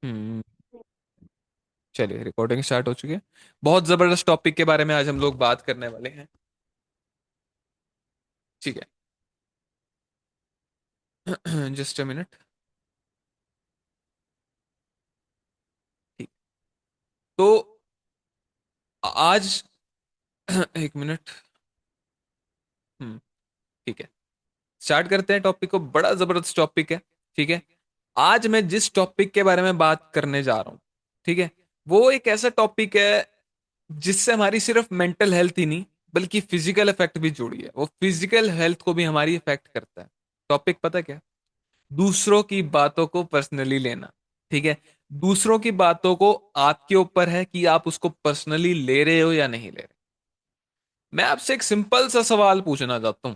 हम्म। चलिए, recording start हो चुकी है। बहुत जबरदस्त टॉपिक के बारे में आज हम लोग बात करने वाले हैं। ठीक है। Just a minute. ठीक। तो आज एक मिनट। हम्म। ठीक है, स्टार्ट करते हैं टॉपिक को। बड़ा जबरदस्त टॉपिक है। ठीक है। आज मैं जिस टॉपिक के बारे में बात करने जा रहा हूं, ठीक है, वो एक ऐसा टॉपिक है जिससे हमारी सिर्फ मेंटल हेल्थ ही नहीं बल्कि फिजिकल इफेक्ट भी जुड़ी है। वो फिजिकल हेल्थ को भी हमारी इफेक्ट करता है। टॉपिक पता क्या? दूसरों की बातों को पर्सनली लेना। ठीक है। दूसरों की बातों को आपके ऊपर है कि आप उसको पर्सनली ले रहे हो या नहीं ले रहे। मैं आपसे एक सिंपल सा सवाल पूछना चाहता हूं।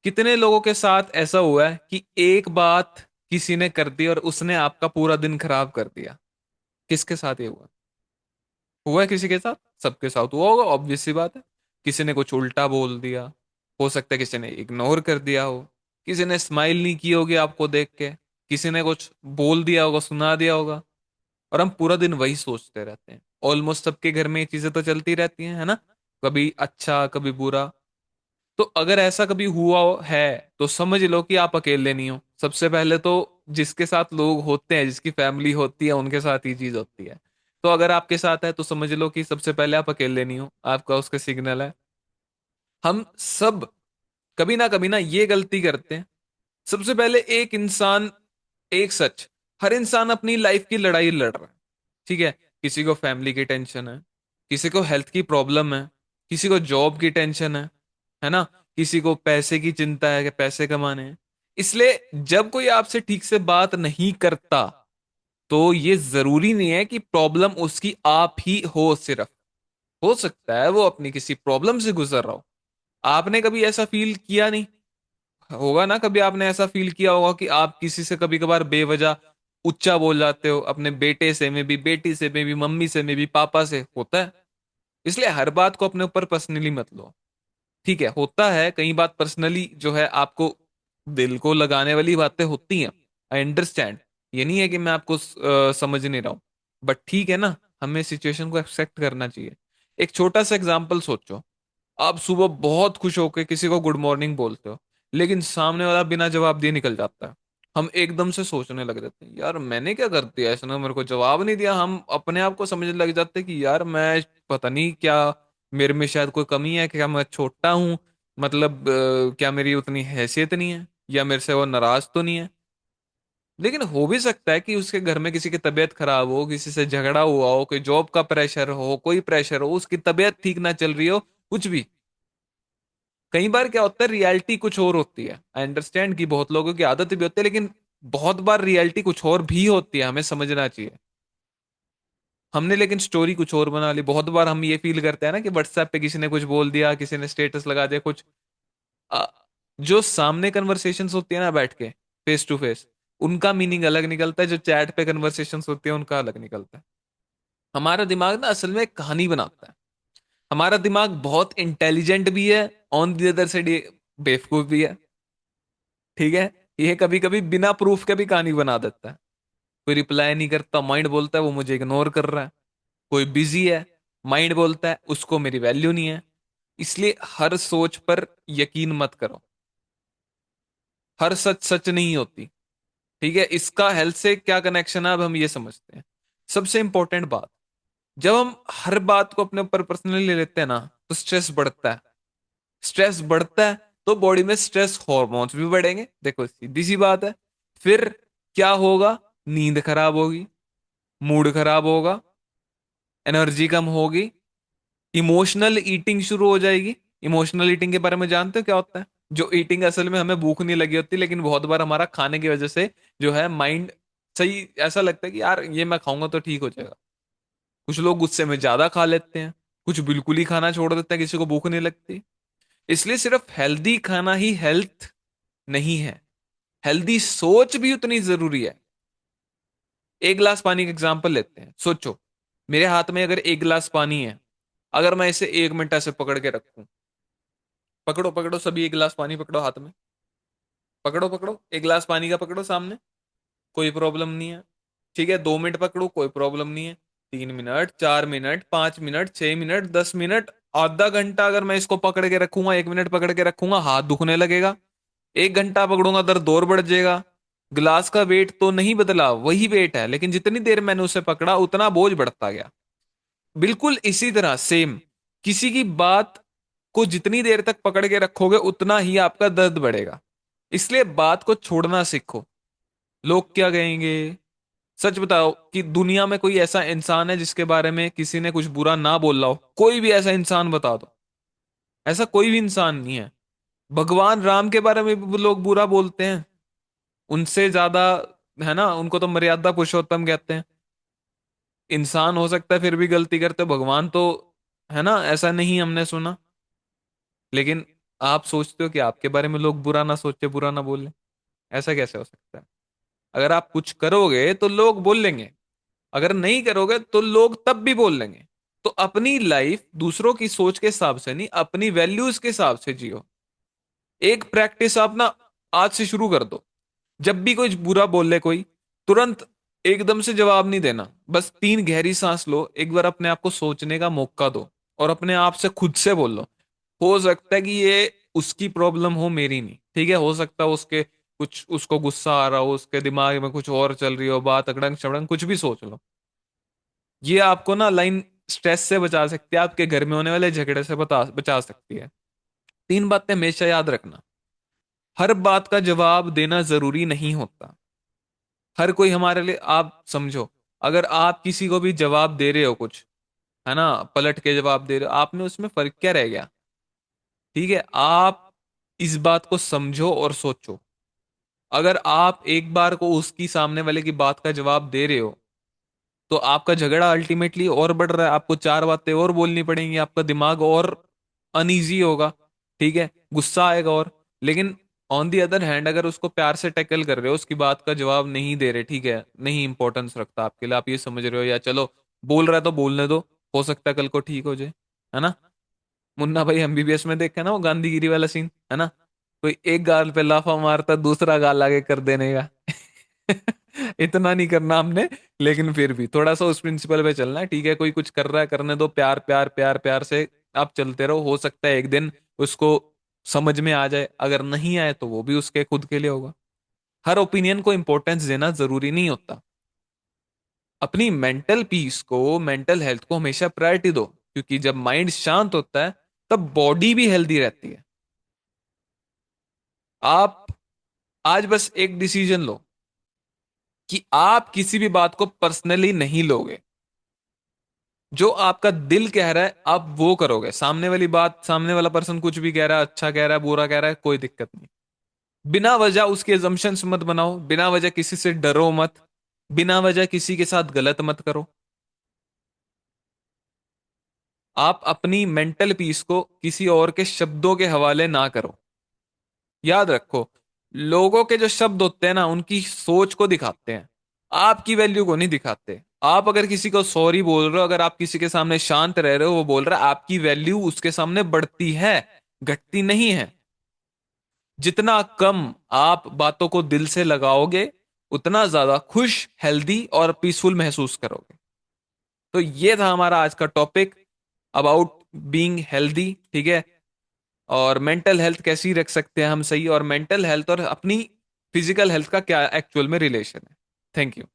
कितने लोगों के साथ ऐसा हुआ है कि एक बात किसी ने कर दी और उसने आपका पूरा दिन खराब कर दिया? किसके साथ ये हुआ? हुआ है किसी के साथ? सबके साथ हुआ होगा, ऑब्वियस सी बात है। किसी ने कुछ उल्टा बोल दिया, हो सकता है किसी ने इग्नोर कर दिया हो, किसी ने स्माइल नहीं की होगी आपको देख के, किसी ने कुछ बोल दिया होगा, सुना दिया होगा। और हम पूरा दिन वही सोचते रहते हैं। ऑलमोस्ट सबके घर में ये चीजें तो चलती रहती हैं, है ना? कभी अच्छा कभी बुरा। तो अगर ऐसा कभी हुआ है तो समझ लो कि आप अकेले नहीं हो। सबसे पहले तो जिसके साथ लोग होते हैं, जिसकी फैमिली होती है, उनके साथ ही चीज होती है। तो अगर आपके साथ है तो समझ लो कि सबसे पहले आप अकेले नहीं हो, आपका उसका सिग्नल है। हम सब कभी ना ये गलती करते हैं। सबसे पहले एक इंसान, एक सच, हर इंसान अपनी लाइफ की लड़ाई लड़ रहा है। ठीक है। किसी को फैमिली की टेंशन है, किसी को हेल्थ की प्रॉब्लम है, किसी को जॉब की टेंशन है ना? किसी को पैसे की चिंता है कि पैसे कमाने हैं। इसलिए जब कोई आपसे ठीक से बात नहीं करता तो ये जरूरी नहीं है कि प्रॉब्लम उसकी आप ही हो सिर्फ। हो सकता है वो अपनी किसी प्रॉब्लम से गुजर रहा हो। आपने कभी ऐसा फील किया नहीं होगा ना? कभी आपने ऐसा फील किया होगा कि आप किसी से कभी कभार बेवजह उच्चा बोल जाते हो, अपने बेटे से में भी, बेटी से में भी, मम्मी से में भी, पापा से। होता है। इसलिए हर बात को अपने ऊपर पर्सनली मत लो। ठीक है, होता है कई बात पर्सनली जो है आपको दिल को लगाने वाली बातें होती हैं। I understand. ये नहीं है कि मैं आपको समझ नहीं रहा हूं। बट ठीक है ना, हमें सिचुएशन को एक्सेप्ट करना चाहिए। एक छोटा सा एग्जांपल सोचो। आप सुबह बहुत खुश होकर किसी को गुड मॉर्निंग बोलते हो, लेकिन सामने वाला बिना जवाब दिए निकल जाता है। हम एकदम से सोचने लग जाते हैं, यार मैंने क्या कर दिया, इसने मेरे को जवाब नहीं दिया। हम अपने आप को समझने लग जाते हैं कि यार मैं पता नहीं क्या, मेरे में शायद कोई कमी है, क्या मैं छोटा हूँ, मतलब क्या मेरी उतनी हैसियत नहीं है, या मेरे से वो नाराज तो नहीं है। लेकिन हो भी सकता है कि उसके घर में किसी की तबीयत खराब हो, किसी से झगड़ा हुआ हो, कोई जॉब का प्रेशर हो, कोई प्रेशर हो, उसकी तबीयत ठीक ना चल रही हो, कुछ भी। कई बार क्या होता है, रियलिटी कुछ और होती है। आई अंडरस्टैंड कि बहुत लोगों की आदत भी होती है, लेकिन बहुत बार रियलिटी कुछ और भी होती है, हमें समझना चाहिए। हमने लेकिन स्टोरी कुछ और बना ली। बहुत बार हम ये फील करते हैं ना कि व्हाट्सएप पे किसी ने कुछ बोल दिया, किसी ने स्टेटस लगा दिया कुछ। अ, जो सामने कन्वर्सेशंस होती है ना बैठ के, फेस टू फेस, उनका मीनिंग अलग निकलता है। जो चैट पे कन्वर्सेशंस होती है उनका अलग निकलता है। हमारा दिमाग ना असल में एक कहानी बनाता है। हमारा दिमाग बहुत इंटेलिजेंट भी है, ऑन दी अदर साइड ये बेवकूफ भी है। ठीक है। ये कभी कभी बिना प्रूफ के भी कहानी बना देता है। कोई रिप्लाई नहीं करता, माइंड बोलता है वो मुझे इग्नोर कर रहा है। कोई बिजी है, माइंड बोलता है उसको मेरी वैल्यू नहीं है। इसलिए हर सोच पर यकीन मत करो। हर सच सच नहीं होती। ठीक है। इसका हेल्थ से क्या कनेक्शन है अब हम ये समझते हैं। सबसे इंपॉर्टेंट बात, जब हम हर बात को अपने ऊपर पर्सनली ले लेते हैं ना, तो स्ट्रेस बढ़ता है। स्ट्रेस बढ़ता है तो बॉडी में स्ट्रेस हॉर्मोन्स भी बढ़ेंगे। देखो सीधी सी बात है। फिर क्या होगा? नींद खराब होगी, मूड खराब होगा, एनर्जी कम होगी, इमोशनल ईटिंग शुरू हो जाएगी। इमोशनल ईटिंग के बारे में जानते हो क्या होता है? जो ईटिंग असल में हमें भूख नहीं लगी होती, लेकिन बहुत बार हमारा खाने की वजह से जो है माइंड सही, ऐसा लगता है कि यार ये मैं खाऊंगा तो ठीक हो जाएगा। कुछ लोग गुस्से में ज्यादा खा लेते हैं, कुछ बिल्कुल ही खाना छोड़ देते हैं, किसी को भूख नहीं लगती। इसलिए सिर्फ हेल्दी खाना ही हेल्थ नहीं है, हेल्दी सोच भी उतनी जरूरी है। एक गिलास पानी का एग्जांपल लेते हैं। सोचो, मेरे हाथ में अगर एक गिलास पानी है, अगर मैं इसे 1 मिनट ऐसे पकड़ के रखूं, पकड़ो पकड़ो सभी, एक गिलास पानी पकड़ो हाथ में। पकड़ो पकड़ो, एक गिलास पानी का पकड़ो सामने। कोई प्रॉब्लम नहीं है। ठीक है, 2 मिनट पकड़ो कोई प्रॉब्लम नहीं है, 3 minute, 4 minute, 5 minute, 6 minute, 10 minute, आधा घंटा अगर मैं इसको पकड़ के रखूंगा, 1 मिनट पकड़ के रखूंगा, हाथ दुखने लगेगा। 1 घंटा पकड़ूंगा, दर्द और बढ़ जाएगा। गिलास का वेट तो नहीं बदला, वही वेट है, लेकिन जितनी देर मैंने उसे पकड़ा उतना बोझ बढ़ता गया। बिल्कुल इसी तरह सेम, किसी की बात को जितनी देर तक पकड़ के रखोगे उतना ही आपका दर्द बढ़ेगा। इसलिए बात को छोड़ना सीखो। लोग क्या कहेंगे? सच बताओ कि दुनिया में कोई ऐसा इंसान है जिसके बारे में किसी ने कुछ बुरा ना बोला हो? कोई भी ऐसा इंसान बता दो। ऐसा कोई भी इंसान नहीं है। भगवान राम के बारे में भी लोग बुरा बोलते हैं, उनसे ज्यादा, है ना, उनको तो मर्यादा पुरुषोत्तम कहते हैं। इंसान हो सकता है फिर भी गलती करते, भगवान तो, है ना, ऐसा नहीं हमने सुना। लेकिन आप सोचते हो कि आपके बारे में लोग बुरा ना सोचे, बुरा ना बोले? ऐसा कैसे हो सकता है? अगर आप कुछ करोगे तो लोग बोल लेंगे, अगर नहीं करोगे तो लोग तब भी बोल लेंगे। तो अपनी लाइफ दूसरों की सोच के हिसाब से नहीं, अपनी वैल्यूज के हिसाब से जियो। एक प्रैक्टिस आप ना आज से शुरू कर दो। जब भी कोई बुरा बोले कोई, तुरंत एकदम से जवाब नहीं देना। बस 3 गहरी सांस लो, एक बार अपने आप को सोचने का मौका दो, और अपने आप से खुद से बोल लो। हो सकता है कि ये उसकी प्रॉब्लम हो, मेरी नहीं। ठीक है, हो सकता है उसके कुछ, उसको गुस्सा आ रहा हो, उसके दिमाग में कुछ और चल रही हो बात, अड़ंग शड़ंग कुछ भी सोच लो। ये आपको ना लाइन स्ट्रेस से बचा सकती है, आपके घर में होने वाले झगड़े से बता बचा सकती है। 3 बातें हमेशा याद रखना। हर बात का जवाब देना जरूरी नहीं होता। हर कोई हमारे लिए, आप समझो, अगर आप किसी को भी जवाब दे रहे हो कुछ, है ना, पलट के जवाब दे रहे हो, आप में उसमें फर्क क्या रह गया? ठीक है, आप इस बात को समझो और सोचो। अगर आप एक बार को उसकी सामने वाले की बात का जवाब दे रहे हो, तो आपका झगड़ा अल्टीमेटली और बढ़ रहा है, आपको 4 बातें और बोलनी पड़ेंगी, आपका दिमाग और अनईजी होगा। ठीक है, गुस्सा आएगा और। लेकिन ऑन दी अदर हैंड, अगर उसको प्यार से टैकल कर रहे हो, उसकी बात का जवाब नहीं दे रहे, ठीक है, नहीं इंपॉर्टेंस रखता आपके लिए, आप ये समझ रहे हो या चलो बोल रहा है तो बोलने दो, हो सकता है कल को ठीक हो जाए, है ना। मुन्ना भाई एमबीबीएस में देखा ना वो गांधीगिरी वाला सीन, है ना, कोई एक गाल पे लाफा मारता, दूसरा गाल आगे कर देने का। इतना नहीं करना हमने, लेकिन फिर भी थोड़ा सा उस प्रिंसिपल पे चलना है। ठीक है, कोई कुछ कर रहा है, करने दो, प्यार प्यार प्यार प्यार से आप चलते रहो। हो सकता है एक दिन उसको समझ में आ जाए, अगर नहीं आए तो वो भी उसके खुद के लिए होगा। हर ओपिनियन को इंपॉर्टेंस देना जरूरी नहीं होता। अपनी मेंटल पीस को, मेंटल हेल्थ को हमेशा प्रायोरिटी दो, क्योंकि जब माइंड शांत होता है तब बॉडी भी हेल्दी रहती है। आप आज बस एक डिसीजन लो कि आप किसी भी बात को पर्सनली नहीं लोगे। जो आपका दिल कह रहा है आप वो करोगे। सामने वाली बात, सामने वाला पर्सन कुछ भी कह रहा है, अच्छा कह रहा है, बुरा कह रहा है, कोई दिक्कत नहीं। बिना वजह उसके एजम्पशंस मत बनाओ, बिना वजह किसी से डरो मत, बिना वजह किसी के साथ गलत मत करो। आप अपनी मेंटल पीस को किसी और के शब्दों के हवाले ना करो। याद रखो, लोगों के जो शब्द होते हैं ना, उनकी सोच को दिखाते हैं, आपकी वैल्यू को नहीं दिखाते। आप अगर किसी को सॉरी बोल रहे हो, अगर आप किसी के सामने शांत रह रहे हो, वो बोल रहा है, आपकी वैल्यू उसके सामने बढ़ती है, घटती नहीं है। जितना कम आप बातों को दिल से लगाओगे, उतना ज्यादा खुश, हेल्दी और पीसफुल महसूस करोगे। तो ये था हमारा आज का टॉपिक अबाउट बीइंग हेल्दी। ठीक है, और मेंटल हेल्थ कैसी रख सकते हैं हम सही, और मेंटल हेल्थ और अपनी फिजिकल हेल्थ का क्या एक्चुअल में रिलेशन है। Thank you.